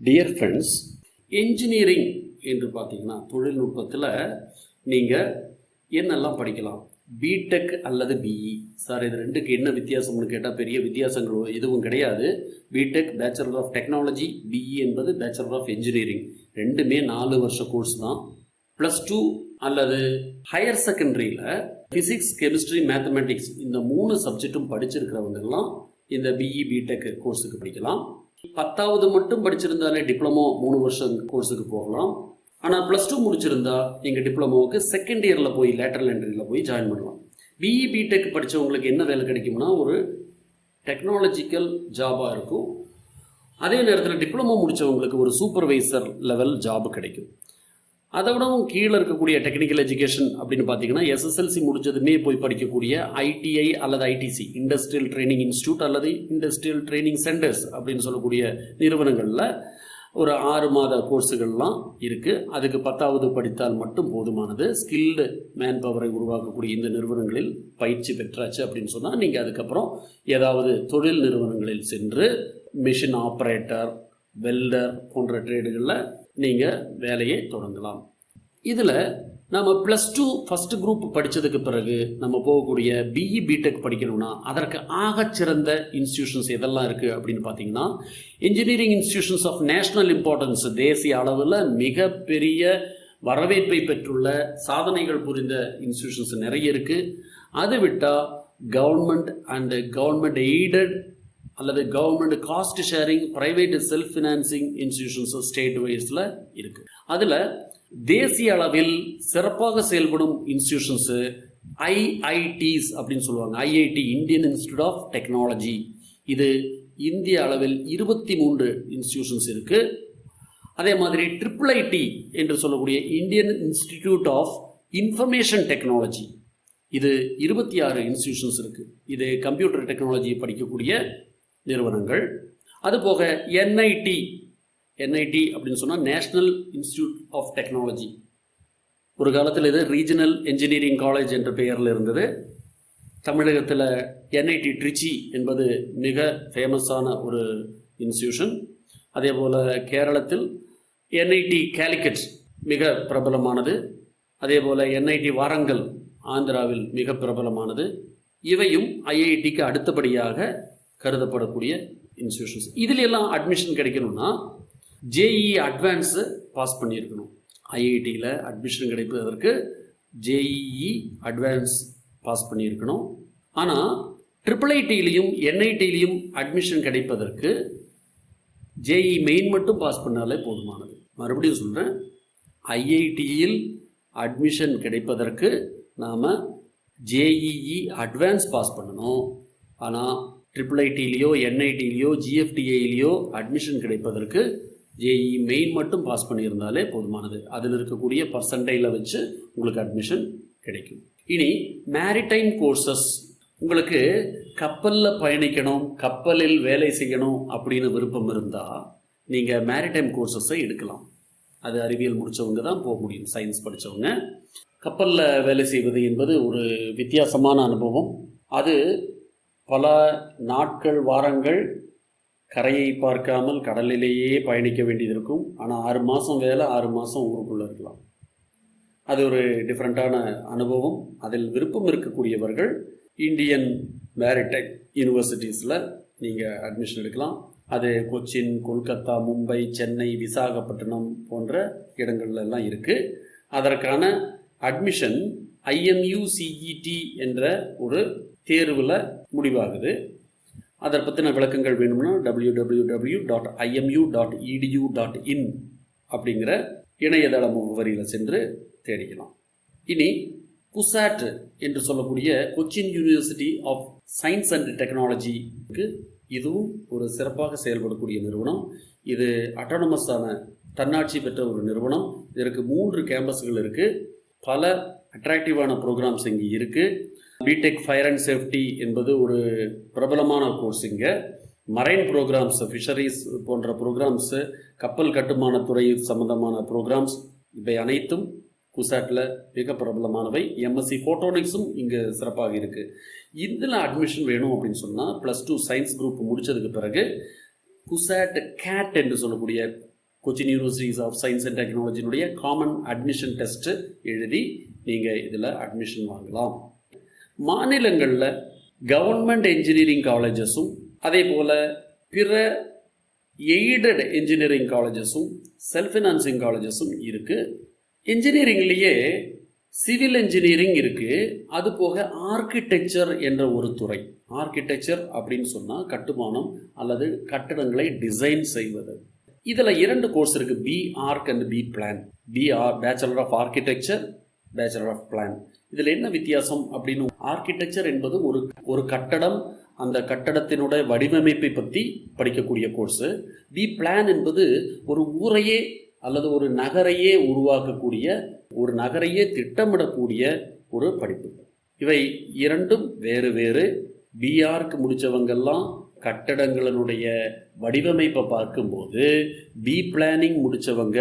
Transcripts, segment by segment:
Dear friends, engineering என்று பார்த்தீங்கன்னா தொழில்நுட்பத்தில் நீங்கள் என்னெல்லாம் படிக்கலாம்? பிடெக் அல்லது பிஇ. சார், இது ரெண்டுக்கு என்ன வித்தியாசம்னு கேட்டால் பெரிய வித்தியாசங்கள் எதுவும் கிடையாது. B Tech bachelor of technology, BE என்பது பேச்சுலர் ஆஃப் என்ஜினியரிங். ரெண்டுமே 4 வருஷ கோர்ஸ் தான். +2 அல்லது ஹையர் செகண்டரியில் ஃபிசிக்ஸ், கெமிஸ்ட்ரி, மேத்தமெட்டிக்ஸ் இந்த 3 சப்ஜெக்டும் படிச்சிருக்கிறவங்கெல்லாம் இந்த பிஇ பிடெக் கோர்ஸுக்கு படிக்கலாம். 10வது மட்டும் படிச்சிருந்தாலே டிப்ளமோ 3 வருஷம் கோர்ஸுக்கு போகலாம். ஆனால் +2 முடிச்சிருந்தா நீங்கள் டிப்ளமோவுக்கு செகண்ட் இயரில் போய் லேட்டரல் என்ட்ரியில் போய் ஜாயின் பண்ணலாம். பிஇ பிடெக் படித்தவங்களுக்கு என்ன வேலை கிடைக்கும்னா ஒரு டெக்னாலஜிக்கல் ஜாபாக இருக்கும். அதே நேரத்தில் டிப்ளமோ முடித்தவங்களுக்கு ஒரு சூப்பர்வைசர் லெவல் ஜாப் கிடைக்கும். அதை விடவும் கீழே இருக்கக்கூடிய டெக்னிக்கல் எஜுகேஷன் அப்படின்னு பார்த்தீங்கன்னா SSLC முடிச்சதுமே போய் படிக்கக்கூடிய ITI அல்லது ITC, இண்டஸ்ட்ரியல் ட்ரைனிங் இன்ஸ்டியூட் அல்லது இண்டஸ்ட்ரியல் ட்ரைனிங் சென்டர்ஸ் அப்படின்னு சொல்லக்கூடிய நிறுவனங்களில் ஒரு 6 மாத கோர்ஸுகள்லாம் இருக்குது. அதுக்கு 10வது படித்தால் மட்டும் போதுமானது. ஸ்கில்டு மேன் பவரை உருவாக்கக்கூடிய இந்த நிறுவனங்களில் பயிற்சி பெற்றாச்சு அப்படின்னு சொன்னால் நீங்கள் அதுக்கப்புறம் ஏதாவது தொழில் நிறுவனங்களில் சென்று மிஷின் ஆப்ரேட்டர், வெல்டர் போன்ற ட்ரேடுகளில் நீங்கள் வேலையை தொடங்கலாம். இதில் நம்ம +2 ஃபஸ்ட்டு குரூப் படித்ததுக்கு பிறகு நம்ம போகக்கூடிய பிஇ பிடெக் படிக்கணும்னா அதற்கு ஆகச்சிறந்த இன்ஸ்டிடியூஷன்ஸ் எதெல்லாம் இருக்குது அப்படின்னு பார்த்தீங்கன்னா, engineering institutions of national importance, தேசிய அளவில் மிகப்பெரிய வரவேற்பை பெற்றுள்ள சாதனைகள் புரிந்த இன்ஸ்டிடியூஷன்ஸ் நிறைய இருக்குது. அதை விட்டால் கவர்மெண்ட் அண்டு கவர்மெண்ட் எய்டட் அல்லது government cost sharing, private self financing institutions state வைஸில் இருக்குது. அதில் தேசிய அளவில் சிறப்பாக செயல்படும் இன்ஸ்டிடியூஷன்ஸு IITs அப்படின்னு சொல்லுவாங்க. IIT, Indian institute of technology. இது இந்திய அளவில் 23 இன்ஸ்டிடியூஷன்ஸ் இருக்குது. அதே மாதிரி IIIT என்று சொல்லக்கூடிய Indian institute of information technology, இது 26 இன்ஸ்டிடியூஷன்ஸ் இருக்குது. இது கம்ப்யூட்டர் டெக்னாலஜி படிக்கக்கூடிய நிறுவனங்கள். அதுபோக NIT அப்படின்னு சொன்னால் நேஷ்னல் இன்ஸ்டிடியூட் ஆஃப் டெக்னாலஜி. ஒரு காலத்தில் இது ரீஜனல் என்ஜினியரிங் காலேஜ் என்ற பெயரில் இருந்தது. தமிழகத்தில் NIT ட்ரிச்சி என்பது மிக ஃபேமஸான ஒரு இன்ஸ்டிடியூஷன். அதே போல் கேரளத்தில் NIT கேலிக்கட் மிக பிரபலமானது. அதே போல் NIT வாரங்கல் ஆந்திராவில் மிக பிரபலமானது. இவையும் IITக்கு அடுத்தபடியாக கருதப்படக்கூடிய இன்ஸ்டிடியூஷன்ஸ். இதில் எல்லாம் அட்மிஷன் கிடைக்கணும்னா JEE அட்வான்ஸு பாஸ் பண்ணியிருக்கணும். IITயில் அட்மிஷன் கிடைப்பதற்கு JEE அட்வான்ஸ் பாஸ் பண்ணியிருக்கணும். ஆனால் IIITலையும் NITலையும் அட்மிஷன் கிடைப்பதற்கு JEE மெயின் மட்டும் பாஸ் பண்ணாலே போதுமானது. மறுபடியும் சொல்கிறேன், IITயில் அட்மிஷன் கிடைப்பதற்கு நாம் JEE அட்வான்ஸ் பாஸ் பண்ணணும். ஆனால் IIITலையோ NITலையோ GFTAலையோ அட்மிஷன் கிடைப்பதற்கு JEE மெயின் மட்டும் பாஸ் பண்ணியிருந்தாலே போதுமானது. அதில் இருக்கக்கூடிய பர்சன்டைல வச்சு உங்களுக்கு அட்மிஷன் கிடைக்கும். இனி மேரிடைம் கோர்சஸ். உங்களுக்கு கப்பலில் பயணிக்கணும், கப்பலில் வேலை செய்யணும் அப்படின்னு விருப்பம் இருந்தால் நீங்கள் மேரிடைம் கோர்சஸை எடுக்கலாம். அது அறிவியல் முடித்தவங்க தான் போக முடியும், சயின்ஸ் படித்தவங்க. கப்பலில் வேலை செய்வது என்பது ஒரு வித்தியாசமான அனுபவம். அது பல நாட்கள், வாரங்கள் கரையை பார்க்காமல் கடலிலேயே பயணிக்க வேண்டியது இருக்கும். ஆனால் 6 மாதம் வேலை, 6 மாதம் ஊருக்குள்ளே இருக்கலாம். அது ஒரு டிஃப்ரெண்ட்டான அனுபவம். அதில் விருப்பம் இருக்கக்கூடியவர்கள் இந்தியன் மேரிடைம் யூனிவர்சிட்டிஸில் நீங்கள் அட்மிஷன் எடுக்கலாம். அது கொச்சின், கொல்கத்தா, மும்பை, சென்னை, விசாகப்பட்டினம் போன்ற இடங்கள்லாம் இருக்குது. அதற்கான அட்மிஷன் IMU-CET என்ற ஒரு தேர்வில் முடிவாகுது. அதை பற்றின விளக்கங்கள் வேணும்னா www.imu.edu.in அப்படிங்கிற இணையதள முகவரியில் சென்று தேடிக்கலாம். இனி CUET என்று சொல்லக்கூடிய Cochin university of science and டெக்னாலஜிக்கு இதுவும் ஒரு சிறப்பாக செயல்படக்கூடிய நிறுவனம். இது அட்டானமஸான தன்னாட்சி பெற்ற ஒரு நிறுவனம். இதற்கு 3 கேம்பஸ்கள் இருக்குது. பல அட்ராக்டிவான ப்ரோக்ராம்ஸ் இங்கே இருக்குது. பிடெக் ஃபயர் அண்ட் சேஃப்டி என்பது ஒரு பிரபலமான கோர்ஸ். இங்கே மரைன் ப்ரோக்ராம்ஸ், ஃபிஷரிஸ் போன்ற ப்ரோக்ராம்ஸு, கப்பல் கட்டுமானத்துறை சம்பந்தமான ப்ரோக்ராம்ஸ், இவை அனைத்தும் CUETல மிக பிரபலமானவை. MSc ஃபோட்டோனிக்ஸும் இங்கே சிறப்பாக இருக்குது. இதில் அட்மிஷன் வேணும் அப்படின்னு சொன்னால் +2 சயின்ஸ் குரூப் முடித்ததுக்கு பிறகு CUET-CAT என்று சொல்லக்கூடிய Cochin universities of science and டெக்னாலஜினுடைய காமன் அட்மிஷன் டெஸ்ட்டு எழுதி நீங்கள் இதில் அட்மிஷன் வாங்கலாம். மாநிலங்களில் கவர்மெண்ட் என்ஜினியரிங் காலேஜஸும் அதே போல் பிற எய்டட் என்ஜினியரிங் காலேஜஸும் செல்ஃப் ஃபினான்சிங் காலேஜஸும் இருக்குது. இன்ஜினியரிங்லேயே சிவில் இன்ஜினியரிங் இருக்குது. அது போக ஆர்கிடெக்சர் என்ற ஒரு துறை. ஆர்கிடெக்சர் அப்படின்னு சொன்னால் கட்டுமானம் அல்லது கட்டடங்களை டிசைன் செய்வது. இதில் 2 கோர்ஸ் இருக்குது, B Arch and B plan. Bachelor of architecture, bachelor of plan. இதில் என்ன வித்தியாசம் அப்படின்னு, ஆர்கிடெக்சர் என்பது ஒரு கட்டடம், அந்த கட்டடத்தினுடைய வடிவமைப்பை பற்றி படிக்கக்கூடிய கோர்ஸு. பி பிளான் என்பது ஒரு ஊரையே அல்லது ஒரு நகரையே உருவாக்கக்கூடிய, ஒரு நகரையே திட்டமிடக்கூடிய ஒரு படிப்பு. இவை 2ம் வேறு வேறு. பிஆர்க்கு முடித்தவங்கெல்லாம் கட்டடங்களினுடைய வடிவமைப்பை பார்க்கும்போது, பி பிளானிங் முடித்தவங்க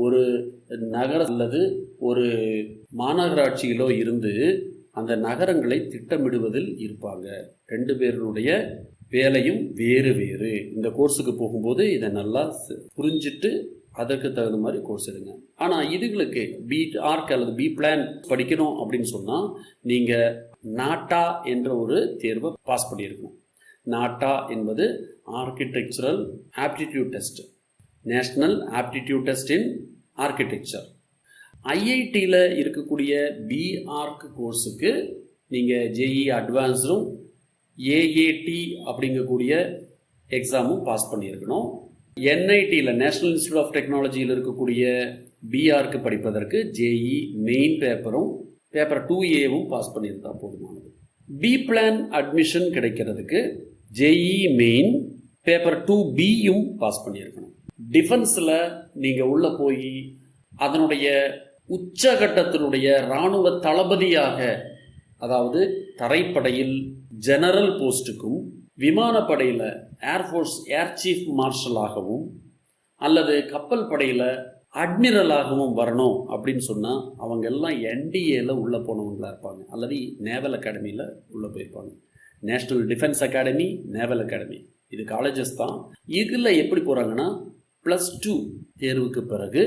ஒரு நகர அல்லது ஒரு மாநகராட்சியிலோ இருந்து அந்த நகரங்களை திட்டமிடுவதில் இருப்பாங்க. 2 பேருடைய வேலையும் வேறு வேறு. இந்த கோர்ஸுக்கு போகும்போது இதை நல்லா புரிஞ்சுட்டு அதற்கு தகுந்த மாதிரி கோர்ஸ் எடுங்க. ஆனால் இதுகளுக்கு பி ஆர்க் அல்லது பி பிளான் படிக்கணும் அப்படின்னு சொன்னால் நீங்கள் நாட்டா என்ற ஒரு தேர்வை பாஸ் பண்ணியிருக்கணும். நாட்டா என்பது architectural aptitude test, national aptitude test இன் ஆர்கிடெக்சர். ஐஐடியில் இருக்கக்கூடிய பி ஆர்க் கோர்ஸுக்கு நீங்கள் ஜேஇ அட்வான்ஸ்டும் ஏஏடி அப்படிங்கக்கூடிய எக்ஸாமும் பாஸ் பண்ணியிருக்கணும். என்ஐடியில் நேஷ்னல் இன்ஸ்டியூட் ஆஃப் டெக்னாலஜியில் இருக்கக்கூடிய பிஆர்க்கு படிப்பதற்கு ஜேஇ மெயின் பேப்பரும் பேப்பர் 2ஏவும் பாஸ் பண்ணியிருந்தா போதுமானது. பி பிளான் அட்மிஷன் கிடைக்கிறதுக்கு ஜேஇ மெயின் பேப்பர் 2பியும் பாஸ் பண்ணியிருக்கணும். டிஃபென்ஸில் நீங்கள் உள்ளே போய் அதனுடைய உச்சகட்டத்தினுடைய இராணுவ தளபதியாக, அதாவது தரைப்படையில் ஜெனரல் போஸ்ட்டுக்கும் விமானப்படையில் ஏர்ஃபோர்ஸ் ஏர் சீஃப் மார்ஷலாகவும் அல்லது கப்பல் படையில் அட்மிரலாகவும் வரணும் அப்படின்னு சொன்னால் அவங்க எல்லாம் என்டிஏல உள்ளே போனவங்களாக இருப்பாங்க அல்லது நேவல் அகாடமியில் உள்ளே போயிருப்பாங்க. National defence academy, naval academy, இது காலேஜஸ் தான். இதில் எப்படி போகிறாங்கன்னா +2 தேர்வுக்கு பிறகு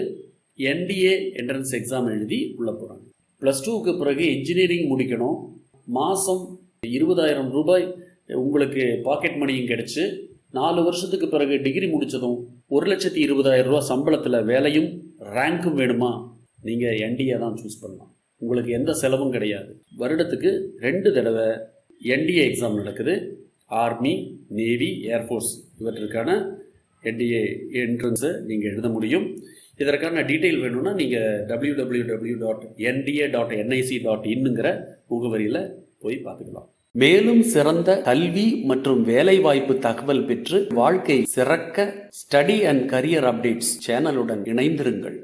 என்டிஏ என்ட்ரன்ஸ் எக்ஸாம் எழுதி உள்ளே போகிறாங்க. +2க்கு பிறகு இன்ஜினியரிங் முடிக்கணும். மாதம் 20,000 ரூபாய் உங்களுக்கு பாக்கெட் மணியும் கிடச்சி 4 வருஷத்துக்கு பிறகு டிகிரி முடித்ததும் 1,20,000 ரூபா சம்பளத்தில் வேலையும் ரேங்க்கும் வேணுமா, நீங்கள் என்டிஏ தான் சூஸ் பண்ணலாம். உங்களுக்கு எந்த செலவும் கிடையாது. வருடத்துக்கு 2 தடவை என்டிஏ எக்ஸாம் நடக்குது. ஆர்மி, நேவி, ஏர்ஃபோர்ஸ் இவற்றுக்கான என்டிஏ என்ட்ரன்ஸை நீங்கள் எழுத முடியும். இதற்கான டீட்டெயில் வேணும்னா நீங்கள் www.nda.nic.inங்கிற முகவரியில் போய் பார்த்துக்கலாம். மேலும் சிறந்த கல்வி மற்றும் வேலைவாய்ப்பு தகவல் பெற்று வாழ்க்கை சிறக்க ஸ்டடி அண்ட் கரியர் அப்டேட்ஸ் சேனலுடன் இணைந்திருங்கள்.